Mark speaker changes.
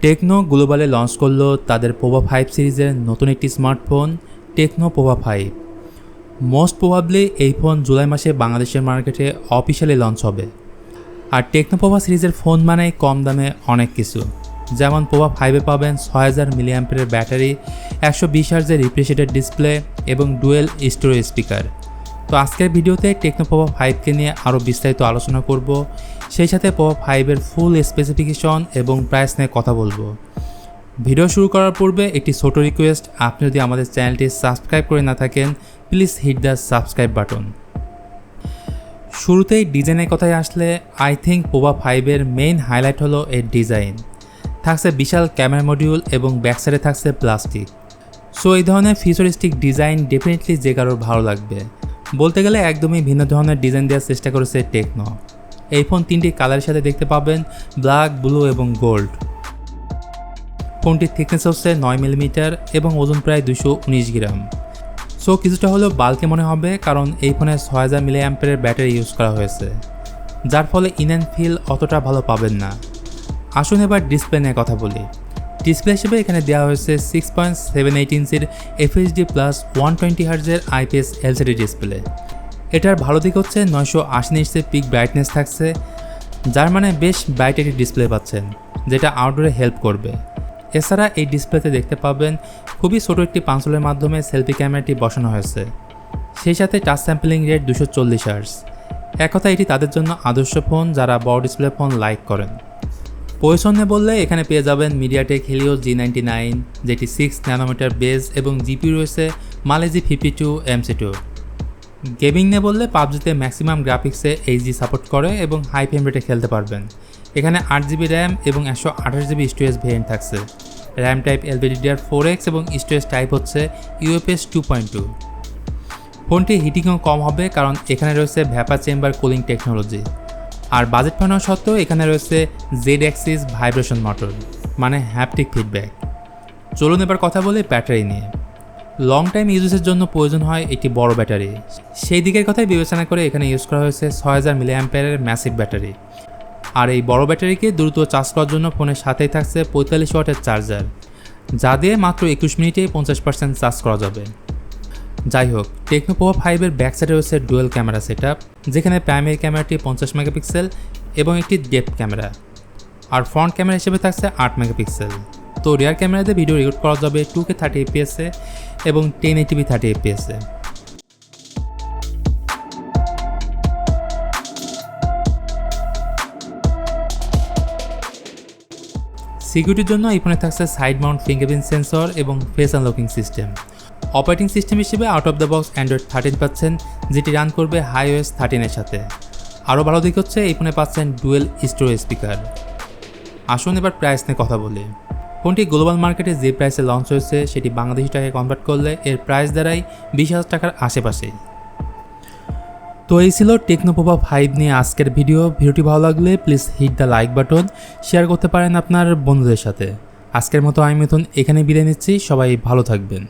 Speaker 1: Techno গ্লোবালে launch করলো তাদের Pova 5 সিরিজের নতুন একটি smartphone techno Pova 5। Most probably এই ফোন জুলাই মাসে বাংলাদেশের মার্কেটে অফিশিয়ালি লঞ্চ হবে। আর টেকনো পোভা সিরিজের ফোন মানে কম দামে অনেক কিছু, যেমন পোভা 5-এ পাবেন 6000 মিলিঅ্যাম্পিয়ারের ব্যাটারি, 120 হার্জের রিফ্রেশ ডিসপ্লে এবং ডুয়েল স্টোরেজ স্পিকার। তো আজকের ভিডিওতে টেকনো পোভা 5কে নিয়ে আরও বিস্তারিত আলোচনা করব, সেই সাথে পোভা 5-এর ফুল স্পেসিফিকেশন এবং প্রাইস নিয়ে কথা বলবো। ভিডিও শুরু করার পূর্বে একটি ছোট রিকোয়েস্ট, আপনি যদি আমাদের চ্যানেলটি সাবস্ক্রাইব করে না থাকেন please hit the subscribe button. শুরুতেই ডিজাইনের কথায় আসলে আই থিঙ্ক পোভা 5-এর মেইন হাইলাইট হলো এর ডিজাইন। থাকছে বিশাল ক্যামেরা মডিউল এবং ব্যাকসাইডে থাকছে প্লাস্টিক। সো এই ধরনের ফিউচারিস্টিক ডিজাইন ডেফিনেটলি যে কারোর ভালো লাগবে। বলতে গেলে একদমই ভিন্ন ধরনের ডিজাইন দেওয়ার চেষ্টা করেছে টেকনো। এই ফোন 3টি কালারের সাথে দেখতে পাবেন, ব্ল্যাক, ব্লু এবং গোল্ড। ফোনটির থিকনেস হচ্ছে 9 মিলিমিটার এবং ওজন প্রায় 219 গ্রাম। সো কিছুটা হলেও বাল্কে মনে হবে, কারণ এই ফোনে 6000 মিলিঅ্যাম্পিয়ারের ব্যাটারি ইউজ করা হয়েছে, যার ফলে ইন অ্যান্ড ফিল অতটা ভালো পাবেন না। আসুন এবার ডিসপ্লে নিয়ে কথা বলি। ডিসপ্লে হিসেবে এখানে দেওয়া হয়েছে 6.78 ইঞ্চির FHD plus 120 হার্জের IPS LCD display. এটার ভালো দিক হচ্ছে 980 নিটসের পিক ব্রাইটনেস থাকছে, যার মানে বেশ ব্রাইট একটি ডিসপ্লে পাচ্ছেন, যেটা আউটডোরে হেল্প করবে। এছাড়া এই ডিসপ্লেতে দেখতে পাবেন খুবই ছোট একটি পাঞ্চলের মাধ্যমে সেলফি ক্যামেরাটি বসানো হয়েছে, সেই সাথে টাচ স্যাম্পলিং রেট 240 হার্জ। এক কথা এটি তাদের জন্য আদর্শ ফোন যারা বড় ডিসপ্লে ফোন লাইক করেন। প্রসেসরে বললে এখানে পেয়ে যাবেন মিডিয়াটেক হেলিও G99, যেটি 6 ন্যানোমিটার বেস এবং জিপি রয়েছে মালেজি 52 MC2। গেমিং নিয়ে বললে পাবজিতে ম্যাক্সিমাম গ্রাফিক্সে HD সাপোর্ট করে এবং হাই ফ্রেম রেটে খেলতে পারবেন। এখানে 8GB র্যাম এবং 128GB স্টোরেজ ভেরিয়েন্ট থাকছে। র্যাম টাইপ LPDDR4X এবং স্টোরেজ টাইপ হচ্ছে UFS 2.2। ফোনটি হিটিংও কম হবে, কারণ এখানে রয়েছে ভ্যাপার চেম্বার কুলিং টেকনোলজি। আর বাজেট ফানাও সত্ত্বেও এখানে রয়েছে Z অ্যাক্সিস ভাইব্রেশন মোটর, মানে হ্যাপটিক ফিডব্যাক। চলুন এবার কথা বলি ব্যাটারি নিয়ে। লং টাইম ইউজেসের জন্য প্রয়োজন হয় একটি বড় ব্যাটারি, সেই দিকের কথাই বিবেচনা করে এখানে ইউজ করা হয়েছে 6000 মিলিঅ্যাম্পিয়ারের ম্যাসিভ ব্যাটারি। আর এই বড় ব্যাটারিকে দ্রুত চার্জ করার জন্য ফোনের সাথেই থাকছে 45 ওয়াটের চার্জার, যা দিয়ে মাত্র 21 মিনিটেই 50% চার্জ করা যাবে। যাই হোক, টেকনো পোভা 5-এর ব্যাক সাইডে রয়েছে ডুয়েল ক্যামেরা সেটআপ, যেখানে প্রাইমারি ক্যামেরাটি 50 মেগাপিক্সেল এবং একটি ডেপথ ক্যামেরা, আর ফ্রন্ট ক্যামেরা হিসেবে থাকছে 8 মেগাপিক্সেল। তো রিয়ার ক্যামেরাতে ভিডিও রেকর্ড করা যাবে 2K 30 fps এবং 1080p 30 fps। সিকিউরিটির জন্য এই ফোনে থাকছে সাইড মাউন্ট ফিঙ্গারপ্রিন্ট সেন্সর এবং face unlocking system. Operating system হিসেবে out of the box Android 13 পাচ্ছেন, যেটি রান করবে iOS 13-এর সাথে। আরও ভালো দিক হচ্ছে এই ফোনে পাচ্ছেন ডুয়েল স্টোরেজ স্পিকার। আসুন এবার প্রাইস নিয়ে কথা বলি। ফোনটি গ্লোবাল মার্কেটে যে প্রাইসে লঞ্চ হয়েছে সেটি বাংলাদেশি টাকায় কনভার্ট করলে এর প্রাইস দাঁড়ায় 20,000 টাকার আশেপাশে। তো এই ছিল টেকনো পোভা 5 নিয়ে আজকের ভিডিওটি ভালো লাগলে please hit the like button, share করতে পারেন আপনার বন্ধুদের সাথে। আজকের মতো আমি মিথুন এখানে বিদায় নিচ্ছি, সবাই ভালো থাকবেন।